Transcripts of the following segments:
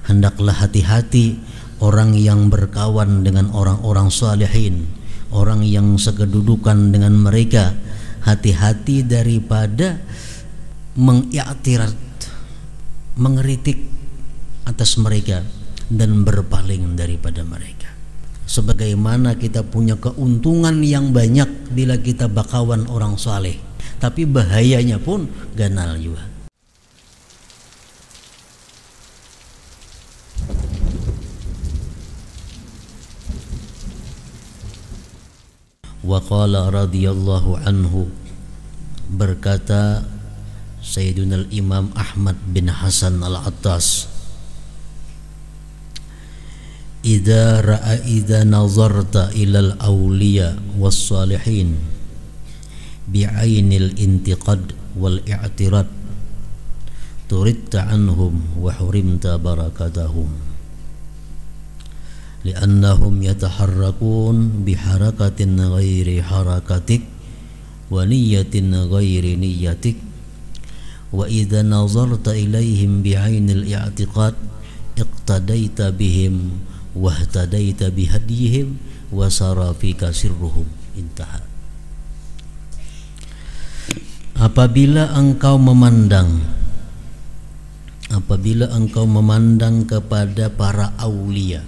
Hendaklah hati-hati orang yang berkawan dengan orang-orang salihin, orang yang sekedudukan dengan mereka. Hati-hati daripada mengiktirat, mengeritik atas mereka dan berpaling daripada mereka. Sebagaimana kita punya keuntungan yang banyak bila kita bakawan orang saleh, tapi bahayanya pun ganal juga. Wa qala radhiyallahu anhu, berkata Sayyiduna Imam Ahmad bin Hasan Al-Attas, idza nazarta ilal awliya was salihin bi'ainil intiqad wal i'tirad turidta anhum wa hurimta barakatahum li'annahum yataharrakun biharakatin ghairi harakatik wa niyatin ghairi niyatik wa idza nazarta ilaihim bi'ainil i'tiqad iqtadaita bihim wahtadaita bihadihim wa sara fika sirruhum. Intaha. Apabila engkau memandang kepada para aulia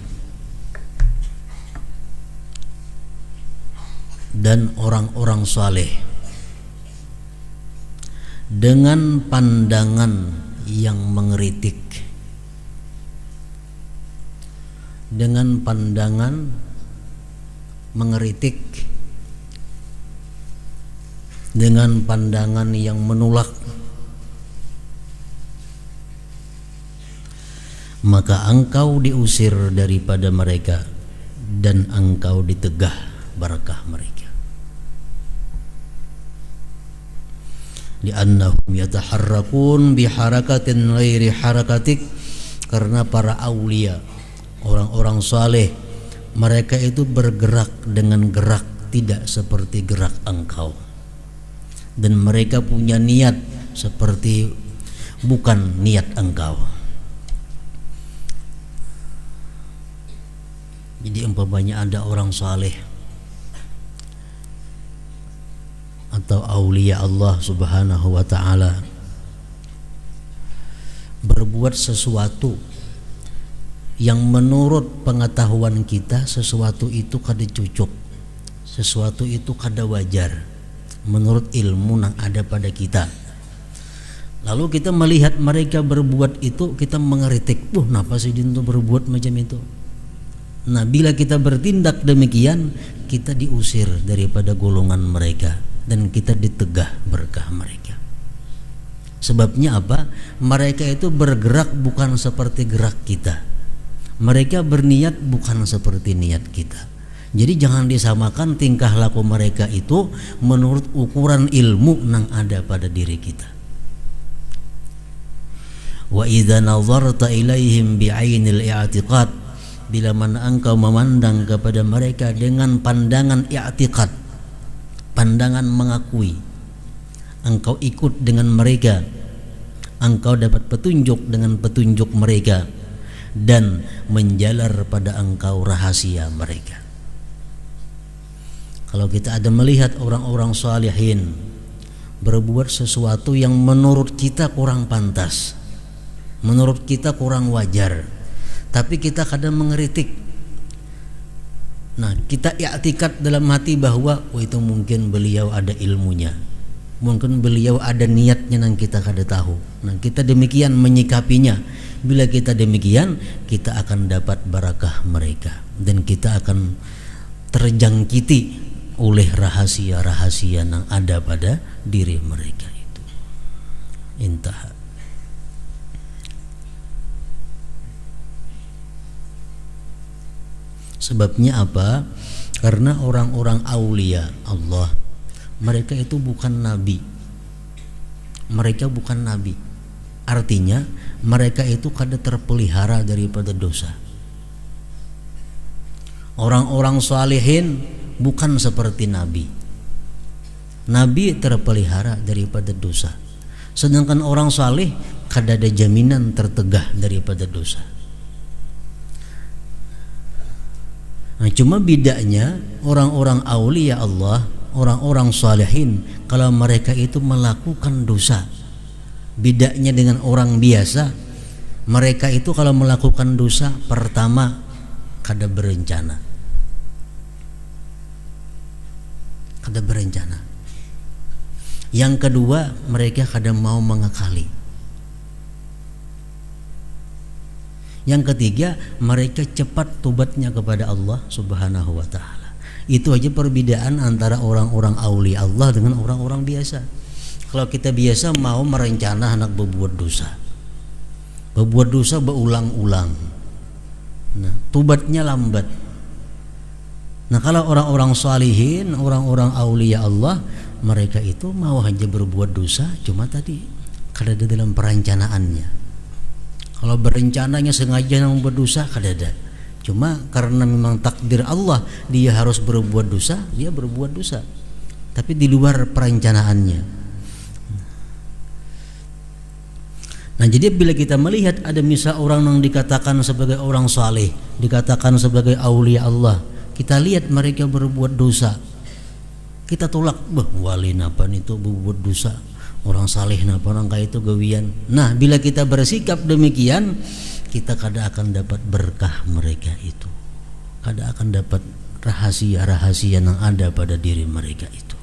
dan orang-orang saleh dengan pandangan yang mengeritik, dengan pandangan mengeritik, dengan pandangan yang menolak, maka engkau diusir daripada mereka dan engkau ditegah barakah mereka. Li'annahum yataharrakun biharakatin ghairi harakatik, karena para aulia, orang-orang saleh, mereka itu bergerak dengan gerak tidak seperti gerak engkau, dan mereka punya niat seperti bukan niat engkau. Jadi umpamanya ada orang saleh atau aulia Allah Subhanahu wa ta'ala berbuat sesuatu yang menurut pengetahuan kita sesuatu itu kada cucuk, sesuatu itu kada wajar menurut ilmu yang ada pada kita. Lalu kita melihat mereka berbuat itu, kita mengeritik, kenapa sih dia berbuat macam itu? Nah, bila kita bertindak demikian, kita diusir daripada golongan mereka dan kita ditegah berkah mereka. Sebabnya apa? Mereka itu bergerak bukan seperti gerak kita. Mereka berniat bukan seperti niat kita. Jadi jangan disamakan tingkah laku mereka itu menurut ukuran ilmu yang ada pada diri kita. Wa idza nazarta ilaihim bi'ainil i'tiqad, bila mana engkau memandang kepada mereka dengan pandangan i'tiqad, pandangan mengakui, engkau ikut dengan mereka, engkau dapat petunjuk dengan petunjuk mereka, dan menjalar pada engkau rahasia mereka. Kalau kita ada melihat orang-orang salihin berbuat sesuatu yang menurut kita kurang pantas, menurut kita kurang wajar, tapi kita kadang mengeritik. Nah, kita i'tikad dalam hati bahwa itu mungkin beliau ada ilmunya, mungkin beliau ada niatnya yang kita kada tahu. Nah, kita demikian menyikapinya. Bila kita demikian, kita akan dapat barakah mereka dan kita akan terjangkiti oleh rahasia-rahasia yang ada pada diri mereka itu. Intaha. Sebabnya apa? Karena orang-orang aulia Allah, mereka itu bukan nabi. Mereka bukan nabi. Artinya mereka itu kada terpelihara daripada dosa. Orang-orang salihin bukan seperti nabi. Nabi terpelihara daripada dosa. Sedangkan orang saleh kada ada jaminan tertegah daripada dosa. Nah, cuma bedanya orang-orang aulia Allah, orang-orang salihin, kalau mereka itu melakukan dosa, bedanya dengan orang biasa, mereka itu kalau melakukan dosa, pertama kada berencana, yang kedua mereka kada mau mengakali, yang ketiga mereka cepat tobatnya kepada Allah Subhanahu wa ta'ala. Itu aja perbedaan antara orang-orang aulia Allah dengan orang-orang biasa. Kalau kita biasa mau merencana hendak berbuat dosa berulang-ulang, nah tobatnya lambat. Nah kalau orang-orang salihin, orang-orang aulia Allah, mereka itu mau aja berbuat dosa, cuma tadi kada ada dalam perencanaannya. Kalau berencananya sengaja membuat dosa, kada ada. Cuma karena memang takdir Allah dia harus berbuat dosa, dia berbuat dosa, tapi di luar perencanaannya. Nah jadi bila kita melihat ada misal orang yang dikatakan sebagai orang saleh, dikatakan sebagai aulia Allah, kita lihat mereka berbuat dosa, kita tolak, wali napa itu berbuat dosa, orang saleh napa orang kaya itu gawian. Nah bila kita bersikap demikian, kita kada akan dapat berkah mereka itu, kada akan dapat rahasia-rahasia yang ada pada diri mereka itu.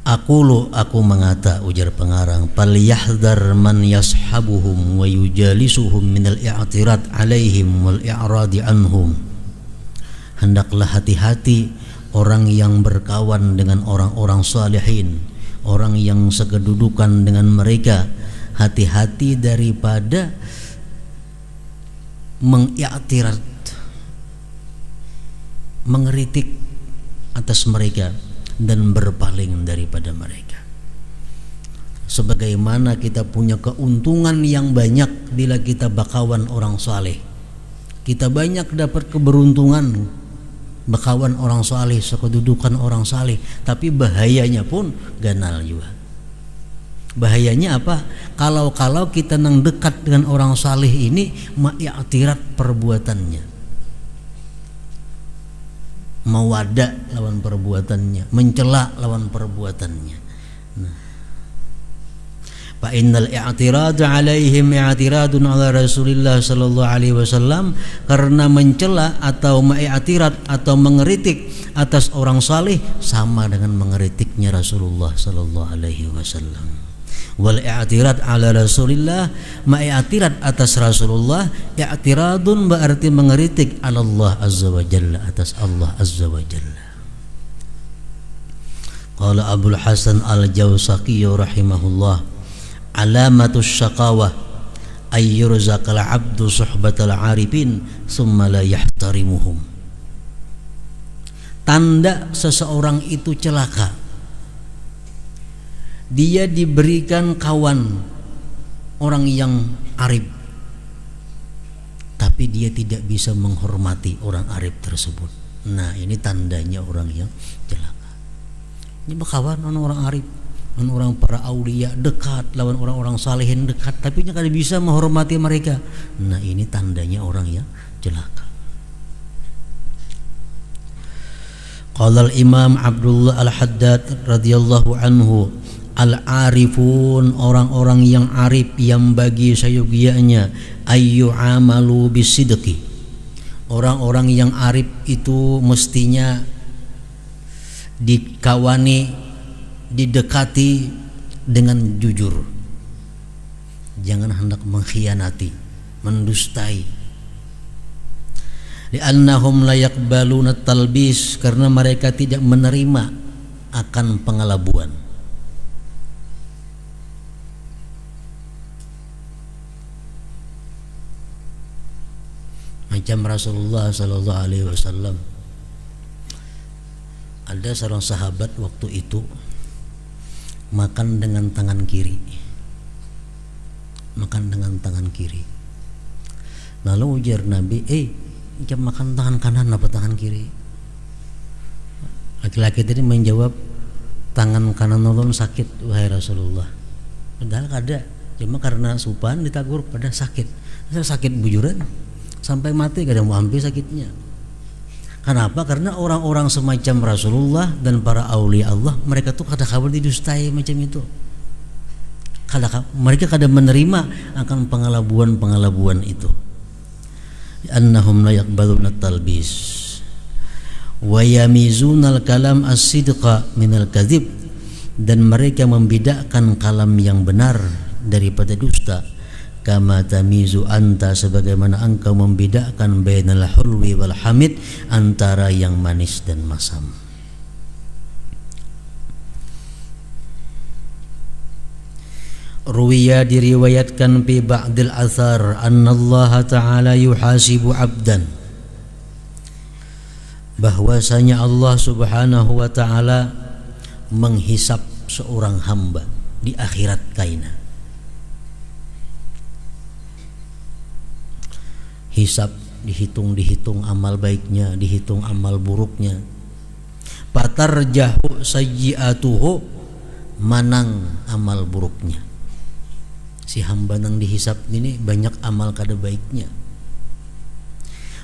Aku mengata, ujar pengarang, falyahdhar man yashabuhum wa yujalisuhum minal i'tirad alaihim wal i'radi anhum. Hendaklah hati-hati orang yang berkawan dengan orang-orang salihin, orang yang sekedudukan dengan mereka. Hati-hati daripada mengiktirad, mengeritik atas mereka dan berpaling daripada mereka. Sebagaimana kita punya keuntungan yang banyak bila kita bakawan orang saleh, kita banyak dapat keberuntungan bakawan orang saleh, sekedudukan orang saleh, tapi bahayanya pun ganal juga. Bahayanya apa? Kalau kita nang dekat dengan orang saleh ini ma'iktirat perbuatannya, mewada lawan perbuatannya, mencela lawan perbuatannya. Nah, fa innal i'tirad alaihim i'tiradun ala Rasulillah sallallahu alaihi wasallam, karena mencela atau mengiktirad atau mengeritik atas orang saleh sama dengan mengeritiknya Rasulullah sallallahu alaihi wasallam. Wal i'tirad ala Rasulillah, ma'iktirad atas Rasulullah, i'tiradun berarti mengeritik ala Allah azza wa jalla, atas Allah azza wa jalla. Qala Abul Hasan Al-Jawsaqi rahimahullah, alamatus syaqawah ay yurzaqal 'abdu suhbatal 'arifin summa la yahtarimuhum. Tanda seseorang itu celaka, dia diberikan kawan orang yang arif, tapi dia tidak bisa menghormati orang arif tersebut. Nah ini tandanya orang yang celaka. Ini berkawan orang arif, orang para aulia dekat, lawan orang-orang salihin dekat, tapi dia tidak bisa menghormati mereka. Nah ini tandanya orang yang celaka. Qala al-Imam Abdullah Al-Haddad radhiyallahu anhu, al-arifun, orang-orang yang arif, yang bagi sayogianya ayyu amalu bisidqi, orang-orang yang arif itu mestinya dikawani, didekati dengan jujur, jangan hendak mengkhianati, mendustai. Li'annahum la yaqbaluna talbis, karena mereka tidak menerima akan pengelabuan. Macam Rasulullah sallallahu alaihi wasallam, ada seorang sahabat waktu itu makan dengan tangan kiri, makan dengan tangan kiri. Lalu ujar Nabi, jam makan tangan kanan apa tangan kiri? Laki-laki tadi menjawab, tangan kanan ulun sakit wahai Rasulullah. Padahal kada, cuma karena supan ditagur pada sakit. Sakit bujuran. sampai mati kadang mau hampir sakitnya. Kenapa? Karena orang-orang semacam Rasulullah dan para aulia Allah, mereka tuh kada kabar didustai macam itu. Mereka kada menerima akan pengelabuan itu. Annahum la yaqbaluna talbis wa yamizunal kalam as-sidqa minal kadhib, dan mereka membedakan kalam yang benar daripada dusta. Kama tamizu anta, sebagaimana engkau membedakan bainal hulwi wal hamid, antara yang manis dan masam. Ruwiya, diriwayatkan fi ba'dil athar anna Allah Ta'ala yuhasibu abdan, bahwasanya Allah Subhanahu wa Ta'ala menghisap seorang hamba di akhirat kaina. Hisab, dihitung amal baiknya, dihitung amal buruknya. Patarjahu sayyi'atuhu, manang amal buruknya. Si hamba nang dihisab ini banyak amal kada baiknya.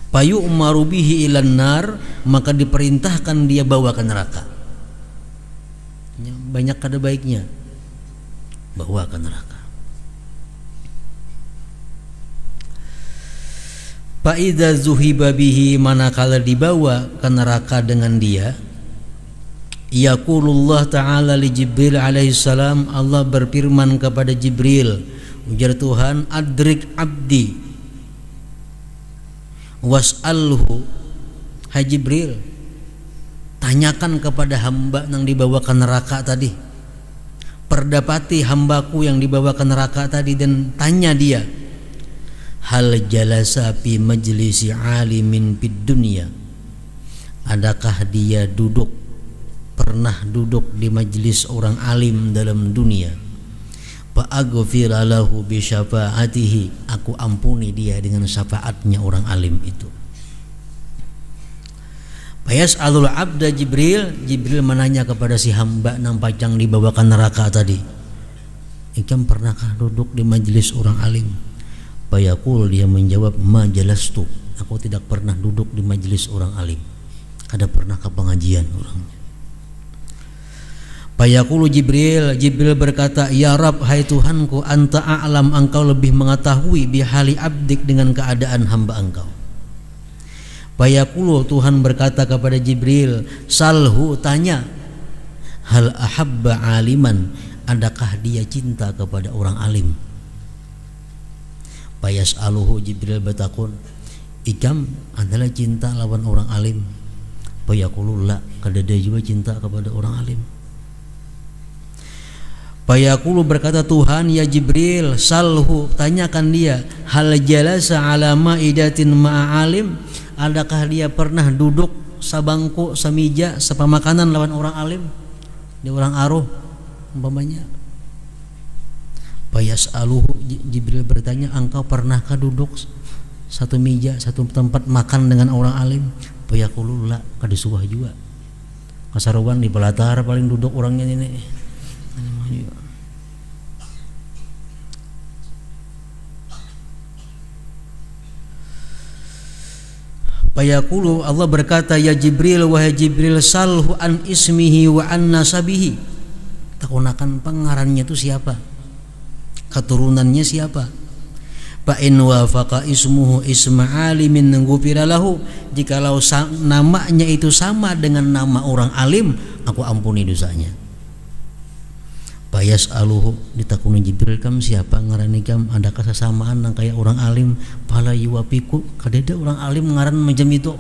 Payu umaru bihi ilan nar, maka diperintahkan dia bawa ke neraka. Banyak kada baiknya, bawa ke neraka. Fa idza zuhiba bihi, manakala dibawa ke neraka dengan dia, yaqulullah ta'ala li Jibril alaihi salam, Allah berfirman kepada Jibril, ujar Tuhan, adrik abdi was'alhu, hai Jibril, tanyakan kepada hamba yang dibawa ke neraka tadi, perdapati hambaku yang dibawa ke neraka tadi, dan tanya dia, hal jalasa fi majlisi alimin fid dunya, adakah dia pernah duduk di majlis orang alim dalam dunia? Fa aghfira lahu bi syafaatihi, aku ampuni dia dengan syafaatnya orang alim itu. Fayas'alul abda Jibril menanya kepada si hamba nang pacang dibawa ke neraka tadi, ikam pernahkah duduk di majlis orang alim? Fayaqul, dia menjawab, ma jalastu, aku tidak pernah duduk di majlis orang alim, kada pernah ke pengajian orangnya. Fayaqulu Jibril berkata, ya Rabb, hai Tuhanku, anta a'lam, engkau lebih mengetahui bihali abdik, dengan keadaan hamba engkau. Fayaqulu, Tuhan berkata kepada Jibril, salhu, tanya, hal ahabba aliman, adakah dia cinta kepada orang alim? Fayas'aluhu, Jibril bertakun, ikam adalah cinta lawan orang alim? Fayaqulu la, kada dia juga cinta kepada orang alim. Fayaqulu, berkata Tuhan, ya Jibril, salhu, tanyakan dia, hal jalasa ala ma'idatin ma'alim, adakah dia pernah duduk sabangku, samija, sepamakanan lawan orang alim, di orang aruh umpamanya. Fayas'aluhu, Jibril bertanya, engkau pernahkah duduk satu meja, satu tempat makan dengan orang alim? Fayaqulu la, kada suah juga. Kasaruan di pelatar paling duduk orangnya ini. Fayaqulu, Allah berkata, ya Jibril, wahai Jibril, salhu an ismihi wa an nasabihi, takunakan pengarannya itu siapa, keturunannya siapa. Fa in wafaqa ismuhu isma alimin ghufira lahu, jikalau namanya itu sama dengan nama orang alim, aku ampuni dosanya. Fayas'aluhu, ditakuni Jibril, kam siapa ngarani kam, adakah sesamaan nang kayak orang alim? Fala yuwafiqu, kadeda orang alim ngaran macam itu.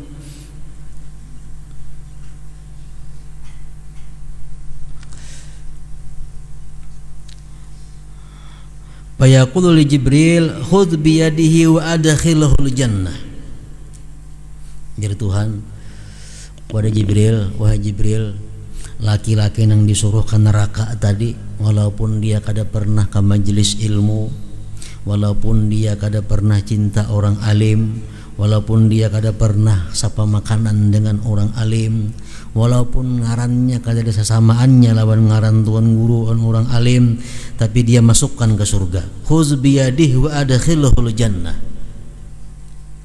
Fayaqulu li Jibril, khudh biyadihi wa adkhilhul jannah. Jadi Tuhan kepada Jibril, wahai Jibril, laki-laki yang disuruh ke neraka tadi, walaupun dia kada pernah ke majelis ilmu, walaupun dia kada pernah cinta orang alim, walaupun dia kada pernah sapa makanan dengan orang alim, walaupun ngarannya kada ada sesamaannya lawan ngaran tuan guru orang alim, tapi dia masukkan ke surga. Khuz biyadihi wa adkhilhul jannah.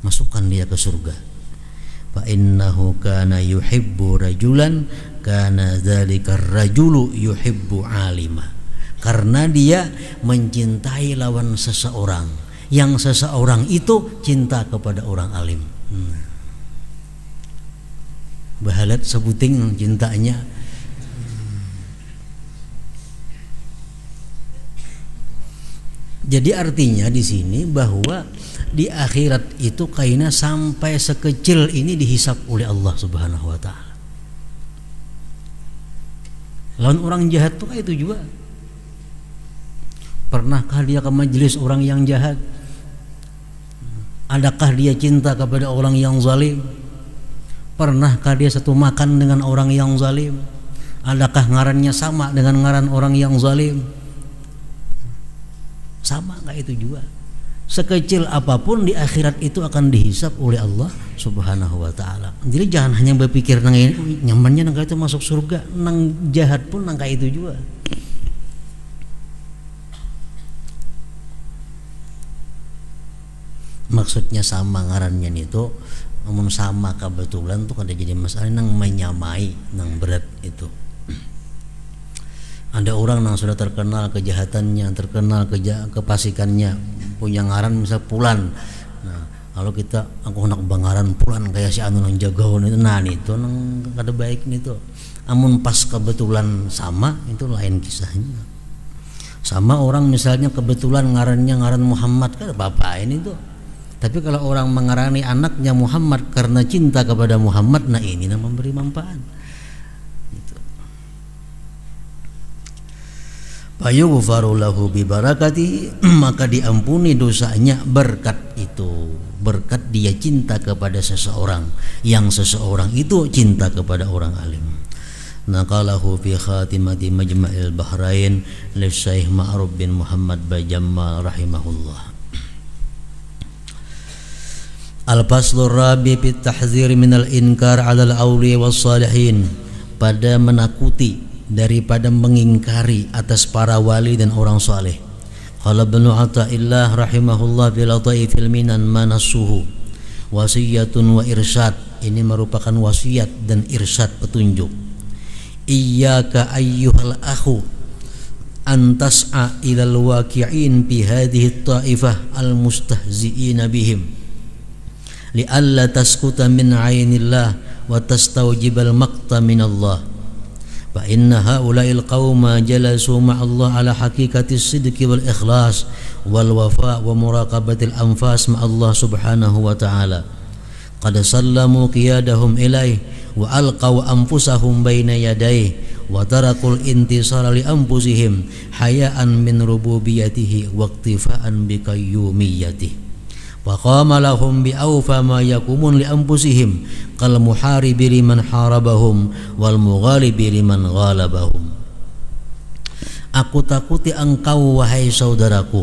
masukkan dia ke surga. Fa innahu kana yuhibbu rajulan kana dzalika rajulu yuhibbu alima. Karena dia mencintai lawan seseorang, yang seseorang itu cinta kepada orang alim. Bahalat sebuting cintanya. Jadi artinya di sini bahwa di akhirat itu kaina sampai sekecil ini dihisap oleh Allah Subhanahu wa taala. Lawan orang jahat tuh kayak itu juga. Pernahkah dia ke majelis orang yang jahat? Adakah dia cinta kepada orang yang zalim? Pernahkah dia satu makan dengan orang yang zalim? Adakah ngarannya sama dengan ngaran orang yang zalim? Sama kayak itu juga. Sekecil apapun di akhirat itu akan dihisap oleh Allah Subhanahu wa taala. Jadi jangan hanya berpikir nang nyamannya nang itu masuk surga, nang jahat pun nang kayak itu juga. Maksudnya sama ngarannya itu, namun sama kebetulan tuh kada jadi masalah nang menyamai nang berat itu. Ada orang yang sudah terkenal kejahatannya, terkenal kepasikannya, punya ngaran misal Pulan. Nah, kalau kita aku nak bangaran Pulan kayak si anu nang jagaun itu, nah itu nang kada baik nih tuh. Amun pas kebetulan sama itu lain kisahnya. Sama orang misalnya kebetulan ngarannya ngaran Muhammad, kan apa ini tuh. Tapi kalau orang mengarani anaknya Muhammad karena cinta kepada Muhammad, nah ini yang memberi manfaat. Fayughfaru lahu bi barakati, maka diampuni dosanya berkat itu. Berkat dia cinta kepada seseorang, yang seseorang itu cinta kepada orang alim. Naqalahu fi khatimati Majma'il Bahrain li Syekh Ma'ruf bin Muhammad Bajammal rahimahullah. Al-faslur rabi fit tahzir minal inkar 'alal awliya was salihin, pada menakuti daripada mengingkari atas para wali dan orang saleh. Qala Ibnu Athaillah rahimahullah fil Lataifil Minan manasuhu wasiyatun wa irsyad, ini merupakan wasiat dan irsyad petunjuk. Iyyaka ayyuhal akhu an tas'a ilal waqi'in bi hadhihi at-ta'ifah al-mustahzi'ina bihim li'alla taskuta min 'ainillah wa tastawjibal maqta min Allah. Fa inna haula'il qauma jalasu ma'allah ala haqiqatis sidqi wal ikhlas wal wafa wa muraqabatil anfas ma'allah subhanahu wa ta'ala. Qad sallamu qiyadahum ilaih wa alqaw anfusahum baina yadayhi wa tarakul intisara li anfusihim hayaan min rububiyyatihi wa iktifaan bi qayyumiyyatihi. Faqama lahum bi awfa ma yakumun li anfusihim kal muharibi liman harabahum wal mughalibi liman ghalabahum. Aku takuti engkau wahai saudaraku,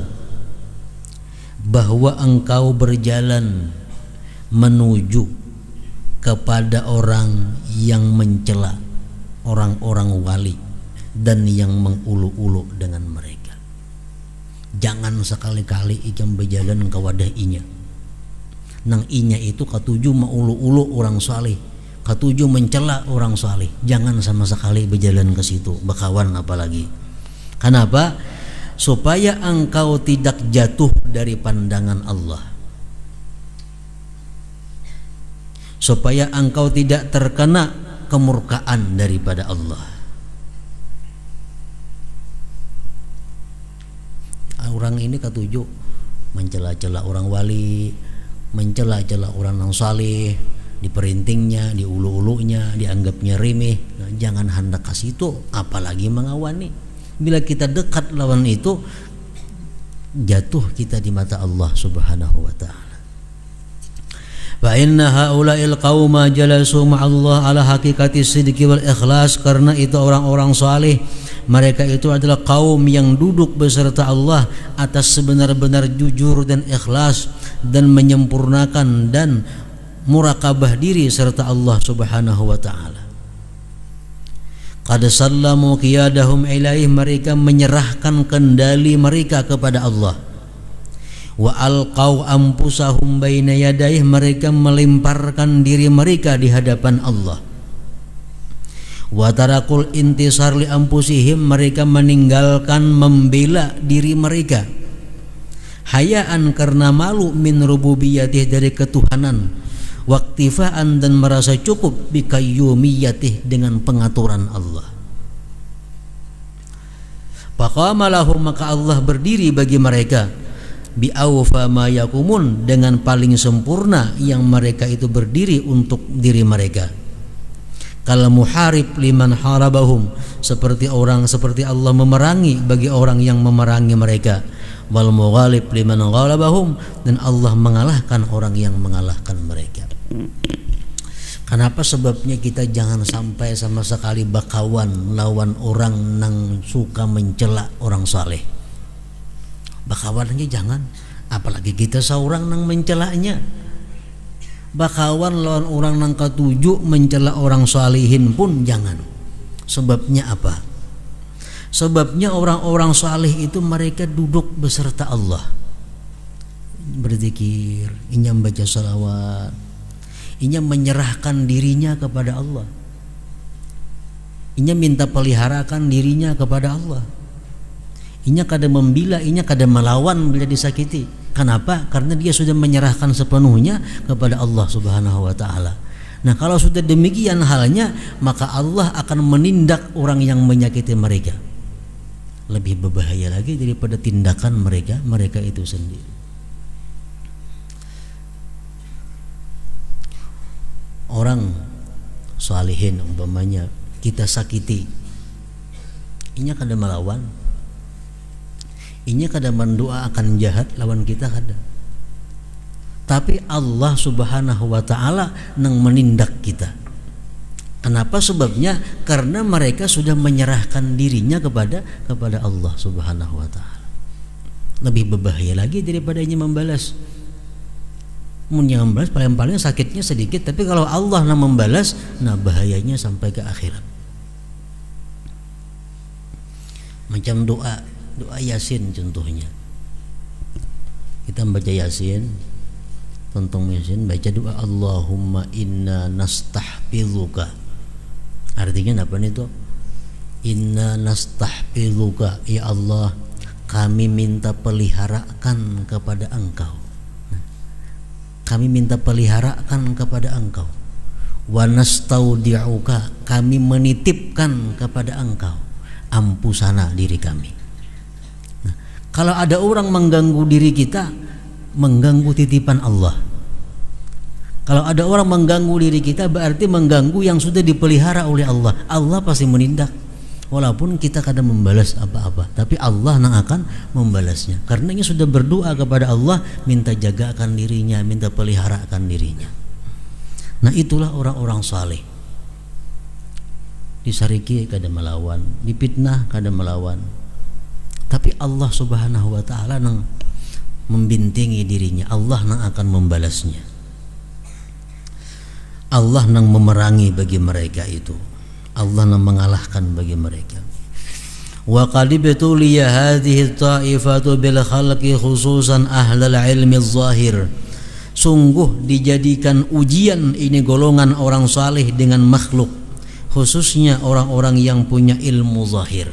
bahwa engkau berjalan menuju kepada orang yang mencela orang-orang wali dan yang mengulu-ulu dengan mereka. Jangan sekali-kali ikam berjalan ke wadah inya. Nang inya itu katuju maulu-ulu orang saleh, katuju mencela orang saleh. Jangan sama sekali berjalan ke situ, bakawan apalagi. Kenapa? Supaya engkau tidak jatuh dari pandangan Allah, supaya engkau tidak terkena kemurkaan daripada Allah. Orang ini ketujuh mencela-cela orang wali, mencela-cela orang yang saleh, diperintingnya, diulu-ulunya, dianggapnya remeh. Nah, jangan hendak kasih itu, apalagi mengawani. Bila kita dekat lawan itu, jatuh kita di mata Allah Subhanahu wa ta'ala. Fa inna haula'il qauma jalasu ma'allah ala haqiqati sidqi wal ikhlas, karena itu orang-orang saleh, mereka itu adalah kaum yang duduk beserta Allah atas sebenar-benar jujur dan ikhlas dan menyempurnakan dan muraqabah diri serta Allah Subhanahu wa ta'ala. Qad sallamu qiyadahum ilaih, mereka menyerahkan kendali mereka kepada Allah. Wa alqau anfusahum baina yadayhi, mereka melemparkan diri mereka di hadapan Allah. Wa tarakul intisar li anfusihim, mereka meninggalkan membela diri mereka. Hayaan, karena malu, min rububiyatih, dari ketuhanan, waktifaan, dan merasa cukup, bikayyumiyatih, dengan pengaturan Allah. Faqama lahum, maka Allah berdiri bagi mereka, bi awfa ma yakumun, dengan paling sempurna yang mereka itu berdiri untuk diri mereka. Kal muharib liman harabahum, seperti Allah memerangi bagi orang yang memerangi mereka. Wal mughalib liman ghalabahum, dan Allah mengalahkan orang yang mengalahkan mereka. Kenapa sebabnya kita jangan sampai sama sekali bakawan lawan orang nang suka mencela orang saleh. Bakawan aja jangan, apalagi kita seorang nang mencelanya. Bakawan lawan orang nang ketujuh mencela orang salihin pun jangan. Sebabnya apa? Sebabnya orang-orang saleh itu mereka duduk beserta Allah, berzikir, inya membaca salawat, inya menyerahkan dirinya kepada Allah, inya minta peliharakan dirinya kepada Allah, inya kada membela, inya kada melawan bila disakiti. Kenapa? Karena dia sudah menyerahkan sepenuhnya kepada Allah Subhanahu wa taala. Nah, kalau sudah demikian halnya, maka Allah akan menindak orang yang menyakiti mereka. Lebih berbahaya lagi daripada tindakan mereka itu sendiri. Orang salihin umpamanya kita sakiti, inya kada melawan, inya kada mendoa akan jahat lawan kita kada. Tapi Allah Subhanahu wa taala nang menindak kita. Kenapa? Sebabnya karena mereka sudah menyerahkan dirinya kepada Allah Subhanahu wa taala. Lebih berbahaya lagi daripada ini membalas. Yang membalas paling-paling sakitnya sedikit, tapi kalau Allah yang membalas, nah bahayanya sampai ke akhirat. Macam doa Yasin contohnya. Kita membaca Yasin, tentang Yasin, baca doa Allahumma inna nastahfizuka. Artinya apa nih tuh? Inna nastahfizuka, ya Allah, kami minta peliharakan kepada Engkau. Kami minta peliharakan kepada Engkau. Wa nastaudi'uka, kami menitipkan kepada Engkau ampusana, diri kami. Nah, kalau ada orang mengganggu diri kita, mengganggu titipan Allah. Kalau ada orang mengganggu diri kita, berarti mengganggu yang sudah dipelihara oleh Allah. Allah pasti menindak, walaupun kita kadang membalas apa-apa, tapi Allah yang akan membalasnya. Karena ini sudah berdoa kepada Allah, minta jagakan dirinya, minta peliharakan dirinya. Nah, itulah orang-orang saleh. Disariki kada melawan, dipitnah kada melawan, tapi Allah Subhanahu wa taala yang membintingi dirinya. Allah yang akan membalasnya. Allah yang memerangi bagi mereka itu. Allah yang mengalahkan bagi mereka. Wa qad ibtuliya hadhihi ta'ifatu bil khalqi khususan ahlal ilmi zahir. Sungguh dijadikan ujian ini golongan orang saleh dengan makhluk, khususnya orang-orang yang punya ilmu zahir.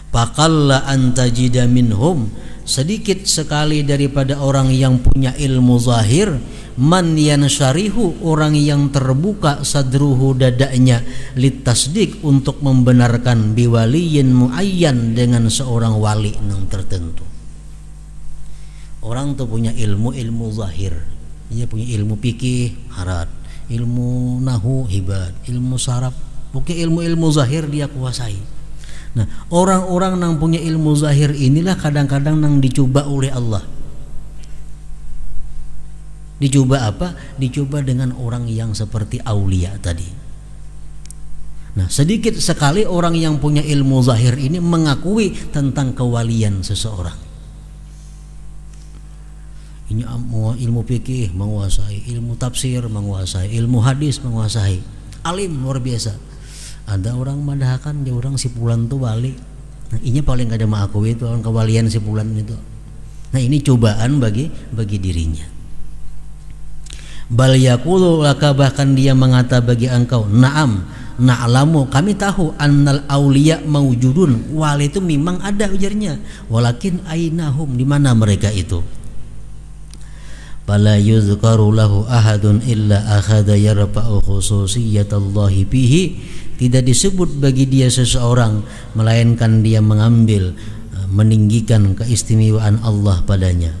Faqalla an tajida minhum, sedikit sekali daripada orang yang punya ilmu zahir, man yansyarihu, orang yang terbuka sadruhu, dadanya, litasdik, untuk membenarkan biwaliyin muayyan, dengan seorang wali yang tertentu. Orang tuh punya ilmu zahir, dia punya ilmu fikih harat, ilmu nahu hibat, ilmu saraf, pokoknya ilmu zahir dia kuasai. Nah, orang-orang yang punya ilmu zahir inilah kadang-kadang yang dicoba oleh Allah. Dicoba apa? Dicoba dengan orang yang seperti aulia tadi. Nah, sedikit sekali orang yang punya ilmu zahir ini mengakui tentang kewalian seseorang. Ini ilmu fikih menguasai, ilmu tafsir menguasai, ilmu hadis menguasai, alim luar biasa. Ada orang madahkan dia orang si fulan tuh wali. Nah, ini paling gak ada mengakui itu orang kewalian si fulan itu. Nah, ini cobaan bagi dirinya. Bal yaqulu laka, bahkan dia mengata bagi engkau, na'am, na'lamu, kami tahu, annal auliya maujudun, wali itu memang ada, ujarnya, walakin ainahum, di mana mereka itu. Fala yuzkaru lahu ahadun illa akhadha yarfa'u khususiyatallahi bihi, tidak disebut bagi dia seseorang melainkan dia mengambil, meninggikan keistimewaan Allah padanya.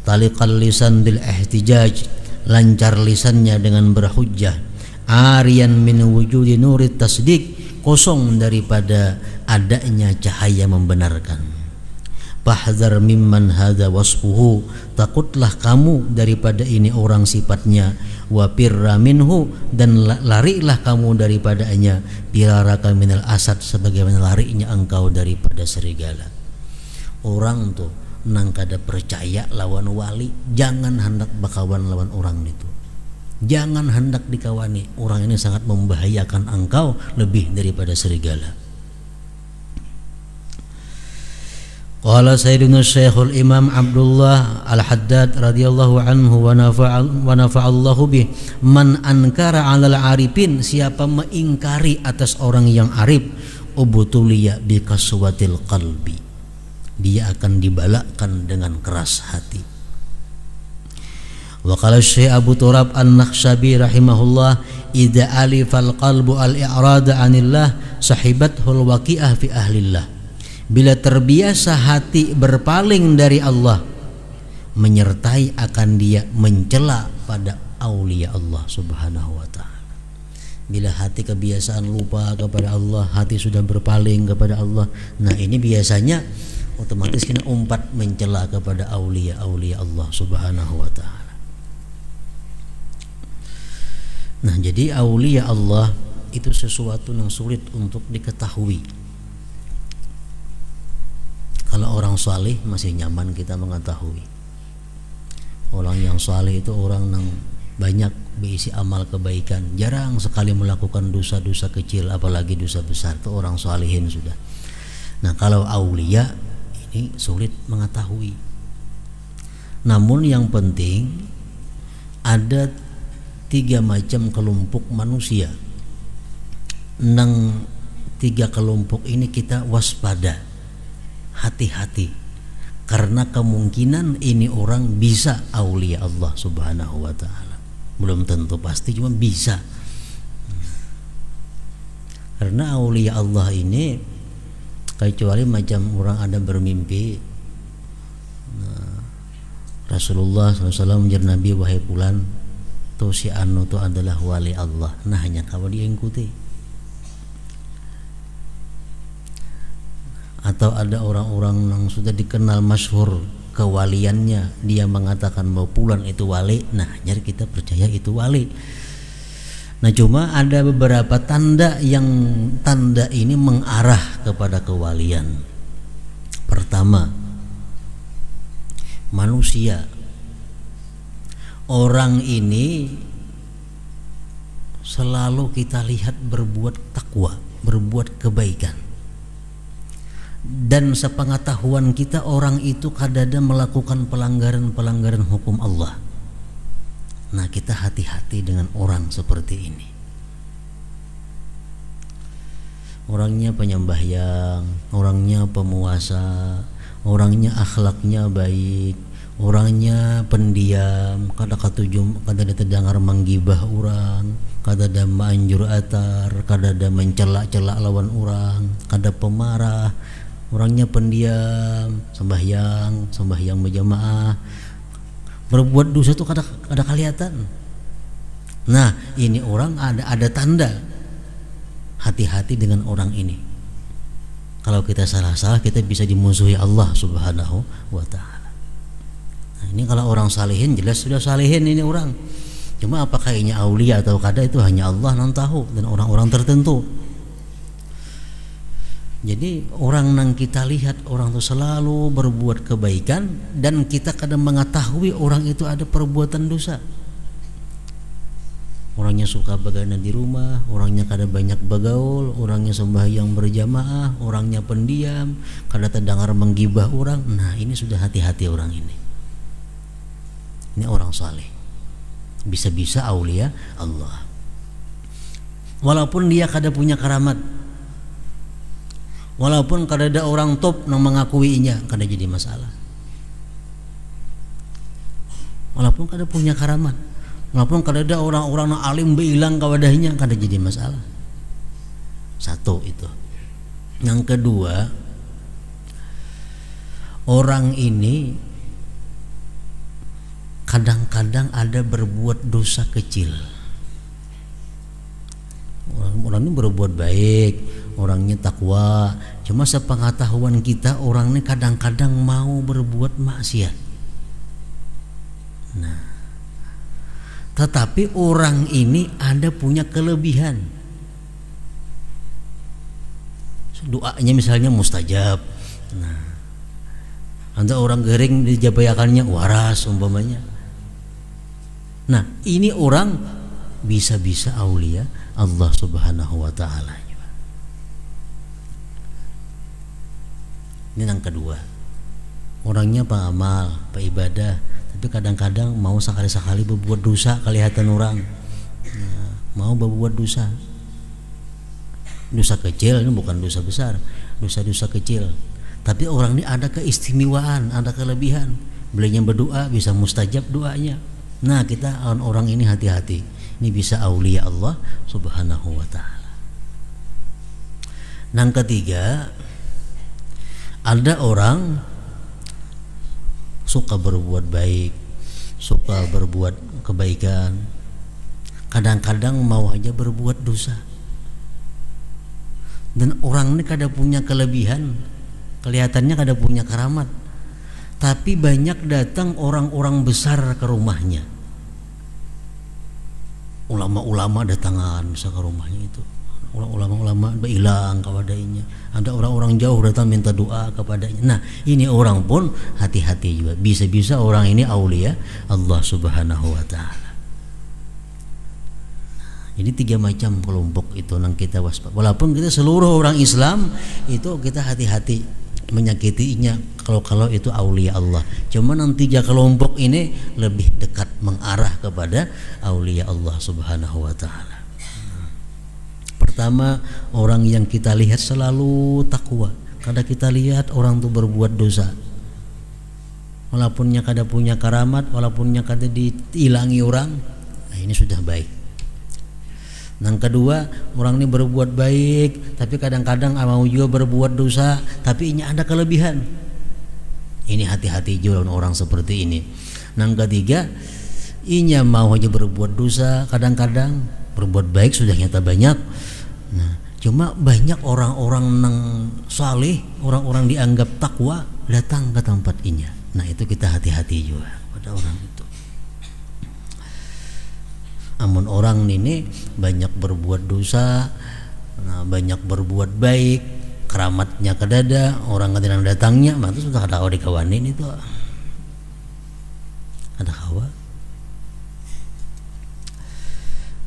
Taliqal lisan bil ihtijaj, lancar lisannya dengan berhujjah. Ariyan min wujudi nurit tasdiq, kosong daripada adanya cahaya membenarkan. Fahdhar mimman hadza wasfuhu, takutlah kamu daripada ini orang sifatnya. Wa firra minhu, dan larilah kamu daripadanya. Firaraka minal asad, sebagaimana larinya engkau daripada serigala. Orang tuh nang kada percaya lawan wali, jangan hendak bakawan lawan orang itu. Jangan hendak dikawani, orang ini sangat membahayakan engkau lebih daripada serigala. Qala Sayyidina Syekhul Imam Abdullah Al-Haddad radhiyallahu anhu wa nafa'allahu bih, man ankara 'alal 'arifin, siapa mengingkari atas orang yang arif, ubutuliya bi kaswatil qalbi, dia akan dibalakkan dengan keras hati. Wa qala Syekh Abu Turab An-Nakhshabi rahimahullah, idza alifal qalbu al-i'rada 'anillah sahibathul waqi'ah fi ahlillah, bila terbiasa hati berpaling dari Allah, menyertai akan dia mencela pada aulia Allah subhanahu wa ta'ala. Bila hati kebiasaan lupa kepada Allah, hati sudah berpaling kepada Allah, nah ini biasanya otomatis kena umpat mencela kepada aulia-aulia Allah subhanahu wa ta'ala. Nah, jadi aulia Allah itu sesuatu yang sulit untuk diketahui. Kalau orang saleh masih nyaman kita mengetahui. Orang yang saleh itu orang yang banyak berisi amal kebaikan, jarang sekali melakukan dosa-dosa kecil, apalagi dosa besar. Itu orang salihin sudah. Nah, kalau aulia ini sulit mengetahui. Namun yang penting ada 3 macam kelompok manusia. Nang 3 kelompok ini kita waspada, hati-hati, karena kemungkinan ini orang bisa aulia Allah subhanahu wa ta'ala. Belum tentu pasti, cuma bisa. Karena aulia Allah ini kecuali macam orang ada bermimpi, nah, Rasulullah SAW menjadi Nabi, wahai fulan, tuh si anu itu adalah wali Allah. Nah, hanya kalau dia ikuti. Atau ada orang-orang yang sudah dikenal masyhur kewaliannya, dia mengatakan bahwa fulan itu wali. Nah, jadi kita percaya itu wali. Nah, cuma ada beberapa tanda yang tanda ini mengarah kepada kewalian. Pertama, manusia. Orang ini selalu kita lihat berbuat takwa, berbuat kebaikan. Dan sepengetahuan kita, orang itu kadang-kadang melakukan pelanggaran-pelanggaran hukum Allah. Nah, kita hati-hati dengan orang seperti ini. Orangnya penyembahyang, orangnya pemuasa, orangnya akhlaknya baik, orangnya pendiam, kadang-kadang terdengar menggibah orang, kadang-kadang manjur atar, kadang-kadang mencela-cela lawan orang, kadang pemarah, orangnya pendiam, sembahyang berjamaah, berbuat dosa itu kada kelihatan. Nah, ini orang ada tanda. Hati-hati dengan orang ini. Kalau kita salah-salah, kita bisa dimusuhi Allah subhanahu wa ta'ala. Nah, ini kalau orang salihin, jelas sudah salihin ini orang. Cuma apakah ini aulia atau kada, itu hanya Allah yang tahu, dan orang-orang tertentu. Jadi orang yang kita lihat, orang itu selalu berbuat kebaikan, dan kita kadang mengetahui orang itu ada perbuatan dosa. orangnya suka begadang di rumah, orangnya kada banyak bagaul, orangnya sembahyang berjamaah, orangnya pendiam, kada terdengar menggibah orang. Nah, ini sudah hati-hati orang ini. Ini orang saleh. Bisa-bisa aulia Allah. Walaupun dia kada punya karamat, walaupun kada ada orang top yang mengakuinya, kada jadi masalah. Walaupun kada punya karamat, walaupun kada ada orang-orang yang alim bilang kawadahnya, kada jadi masalah. Satu itu. Yang kedua, orang ini kadang-kadang ada berbuat dosa kecil. Orang ini berbuat baik, orangnya takwa, cuma sepengetahuan kita orang ini kadang-kadang mau berbuat maksiat. Nah, tetapi orang ini ada punya kelebihan. Doanya misalnya mustajab. Nah, ada orang gering dijabayakannya waras umpamanya. Nah, ini orang bisa-bisa aulia Allah Subhanahu wa taala. Ini yang kedua. Orangnya pengamal, peibadah, tapi kadang-kadang mau sekali-sekali berbuat dosa kelihatan orang. Nah, mau berbuat dosa. Dosa kecil, ini bukan dosa besar, dosa-dosa kecil. Tapi orang ini ada keistimewaan, ada kelebihan. Belinya berdoa bisa mustajab doanya. Nah, kita orang ini hati-hati. Ini bisa aulia Allah Subhanahu wa taala. Yang ketiga, ada orang suka berbuat baik, suka berbuat kebaikan, kadang-kadang mau aja berbuat dosa. Dan orang ini kada punya kelebihan, kelihatannya kada punya karamat, tapi banyak datang orang-orang besar ke rumahnya. Ulama-ulama datangan ke rumahnya itu. Ulama-ulama hilang kawadainya. Ada orang-orang jauh datang minta doa kepadanya. Nah, ini orang pun hati-hati juga. Bisa-bisa orang ini aulia Allah Subhanahu wa taala. Jadi 3 macam kelompok itu yang kita waspada. Walaupun kita seluruh orang Islam itu kita hati-hati menyakitinya kalau itu aulia Allah. Cuma yang 3 kelompok ini lebih dekat mengarah kepada aulia Allah Subhanahu wa taala. Pertama, orang yang kita lihat selalu takwa. Kadang kita lihat orang itu berbuat dosa, walaupun kada punya karamat, walaupun kada dihilangi orang. Nah, ini sudah baik. Yang kedua, orang ini berbuat baik, tapi kadang-kadang mau juga berbuat dosa, tapi ini ada kelebihan. Ini hati-hati juga orang seperti ini. Yang ketiga, ini mau aja berbuat dosa, kadang-kadang berbuat baik sudah nyata banyak. Nah, cuma banyak orang-orang yang saleh, orang-orang dianggap takwa datang ke tempat ini. Nah, itu kita hati-hati juga pada orang itu. Amun orang ini banyak berbuat dosa, nah, banyak berbuat baik, keramatnya kedada, orang kadang datangnya, maka itu sudah ada kawanin itu. Ada kawa.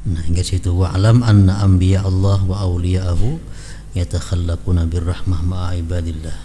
Nah, hingga situ wa'lam anna anbiya Allah wa awliya'ahu yatakhallaquna birrahmah ma'a ibadillah.